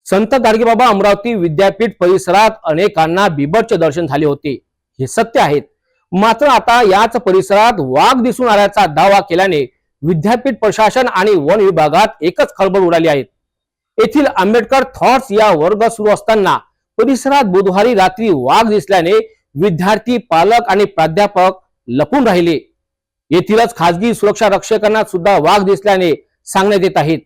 संत गाडगेबाबा अमरावती विद्यापीठ परिसरात अनेकांना बिबटचे दर्शन झाले होते, हे सत्य आहे। मात्र आता याच परिसरात वाघ दिसून आल्याचा दावा केल्याने विद्यापीठ प्रशासन आणि वन विभागात एकच खळबळ उडाली आहे। येथील आंबेडकर थॉट्स या वर्ग सुरू असताना परिसरात बुधवारी रात्री वाघ दिसल्याने विद्यार्थी, पालक आणि प्राध्यापक लपून राहिले। येथीलच खासगी सुरक्षा रक्षकांना सुद्धा वाघ दिसल्याने सांगण्यात येत आहेत।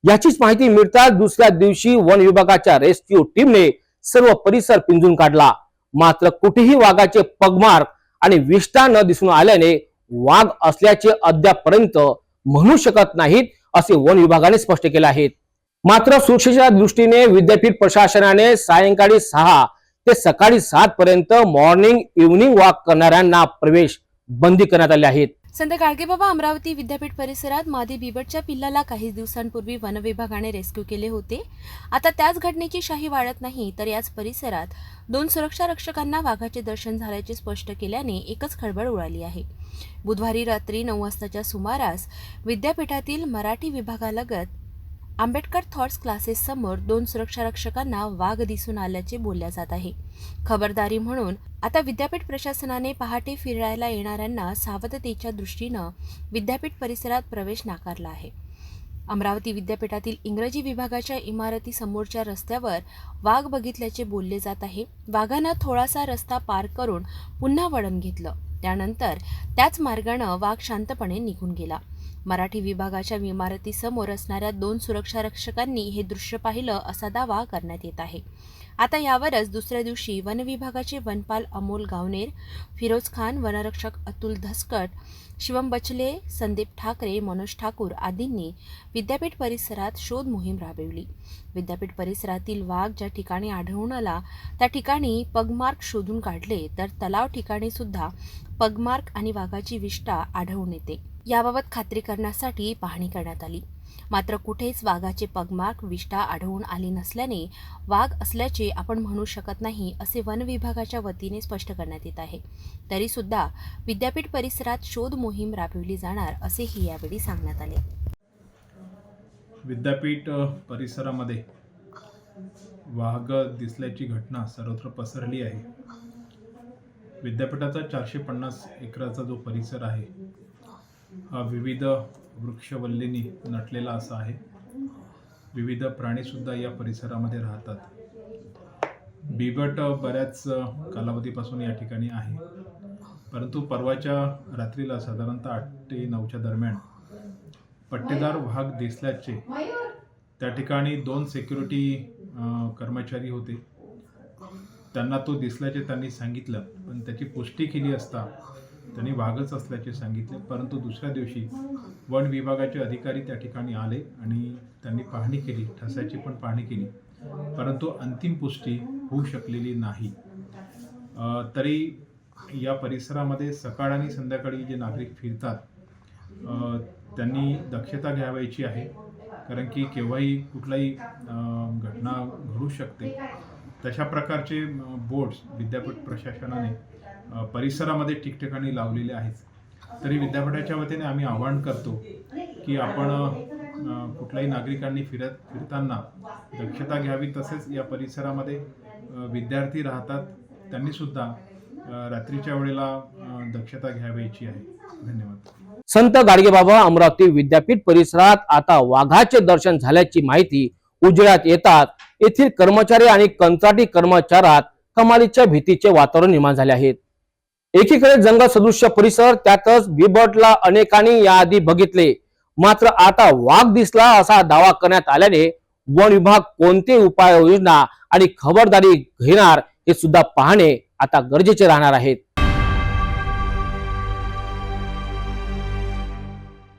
याचीच माहिती मिळताच दुसऱ्या दिवशी वन विभागाच्या रेस्क्यू टीमने सर्व परिसर पिंजून काढला। मात्र कुठेही वाघाचे पगमार्क आणि विष्ठा न दिसून आल्याने वाघ असल्याचे अद्यापपर्यंत म्हणू शकत नाहीत, असे वन विभागाने स्पष्ट केले आहे। मात्र सुरक्षेच्या दृष्टीने विद्यापीठ प्रशासनाने सायंकाळी 6 ते सकाळी 7 पर्यंत मॉर्निंग इव्हनिंग वॉक करणाऱ्यांना प्रवेश बंदी करण्यात आले आहे। संत गाडगेबाबा अमरावती विद्यापीठ परिसरात मादी बिबटच्या पिल्लाला काही दिवसांपूर्वी वन विभागाने रेस्क्यू केले होते। आता त्याच घटनेची शाही वाढत नाही तर याच परिसरात 2 सुरक्षा रक्षकांना वाघाचे दर्शन झाल्याचे स्पष्ट केल्याने एकच खळबळ उडाली आहे। बुधवारी रात्री 9 वाजताच्या सुमारास विद्यापीठातील मराठी विभागालगत आंबेडकर थॉट्स क्लासेस समोर 2 सुरक्षा रक्षकांना वाघ दिसून आल्याचे बोलल्या जात आहे। खबरदारी म्हणून आता विद्यापीठ प्रशासनाने पहाटे फिरायला येणाऱ्यांना सावधतेच्या दृष्टीनं विद्यापीठ परिसरात प्रवेश नाकारला आहे। अमरावती विद्यापीठातील इंग्रजी विभागाच्या इमारती समोरच्या रस्त्यावर वाघ बघितल्याचे बोलले जात आहे। वाघानं थोडासा रस्ता पार करून पुन्हा वळण घेतलं, त्यानंतर त्याच मार्गानं वाघ शांतपणे निघून गेला। मराठी विभागाच्या इमारतीसमोर असणाऱ्या 2 सुरक्षा रक्षकांनी हे दृश्य पाहिलं असा दावा करण्यात येत आहे। आता यावरच दुसऱ्या दिवशी वन विभागाचे वनपाल अमोल गावनेर, फिरोज खान, वनरक्षक अतुल धसकट, शिवम बचले, संदीप ठाकरे, मनोज ठाकूर आदींनी विद्यापीठ परिसरात शोध मोहीम राबवली। विद्यापीठ परिसरातील वाघ ज्या ठिकाणी आढळून आला त्या ठिकाणी पगमार्क शोधून काढले, तर तलाव ठिकाणी सुद्धा पगमार्क आणि वाघाची विष्ठा आढळून येते। याबाबत खात्री करण्यासाठी पाहणी करण्यात आली, मात्र कुठेच वाघाचे पगमार्क, विष्ठा आढळून आली नसल्याने वाघ असल्याचे आपण म्हणू शकत नाही, असे वन विभागाच्या वतीने स्पष्ट करण्यात येत आहे। तरी सुद्धा विद्यापीठ परिसरात शोध मोहीम राबवली जाणार असेही यावेळी सांगण्यात आले। विद्यापीठ परिसरामध्ये वाघ दिसल्याची घटना सर्वत्र पसरली आहे। विद्यापीठाचा 450 एकराचा जो परिसर आहे हा विविध वृक्षवल्लींनी नटलेला असा आहे। विविध प्राणीसुद्धा या परिसरामध्ये राहतात। बिबट बऱ्याच कालावधीपासून या ठिकाणी आहे, परंतु परवाच्या रात्रीला साधारणतः 8 ते 9च्या दरम्यान पट्टेदार वाघ दिसल्याचे त्या ठिकाणी 2 सिक्युरिटी कर्मचारी होते, त्यांना तो दिसल्याचे त्यांनी सांगितलं, पण त्याची पुष्टी केली असता त्यांनी वाघच असल्याचे सांगितले। परंतु दुसऱ्या दिवशी वन विभागाचे अधिकारी त्या ठिकाणी आले आणि त्यांनी पाहणी केली, ठसाची पण पाहणी केली, परंतु अंतिम पुष्टी होऊ शकलेली नाही। तरी या परिसरामध्ये सकाळ आणि संध्याकाळी जे नागरिक फिरतात त्यांनी दक्षता घ्यावयाची आहे, कारण की केव्हाही कुठलाही घटना घडू शकते। तशा प्रकारचे बोर्ड्स विद्यापीठ प्रशासनाने परिसरामध्ये ठिकठिकाणी लावलेले आहेत। तरी विद्यापीठाच्या वतीने आम्ही आवाहन करतो की आपण कुठल्याही नागरिकांनी फिरताना दक्षता घ्यावी, तसेच या परिसरामध्ये विद्यार्थी राहतात त्यांनी सुद्धा रात्रीच्या वेळेला दक्षता घ्यावयाची आहे। धन्यवाद। संत गाडगेबाबा अमरावती विद्यापीठ परिसरात आता वाघाचे दर्शन झाल्याची माहिती उजेडात येतात येथील कर्मचारी आणि कंत्राटी कर्मचाऱ्यात कमालीच्या भीतीचे वातावरण निर्माण झाले आहे। एकीकडे जंगल सदृश्य परिसर, त्यातच बिबटला अनेकांनी याआधी बघितले, मात्र आता वाघ दिसला असा दावा करण्यात आल्याने वन विभाग कोणते उपाययोजना आणि खबरदारी घेणार हे सुद्धा पाहणे आता गरजेचे राहणार आहे।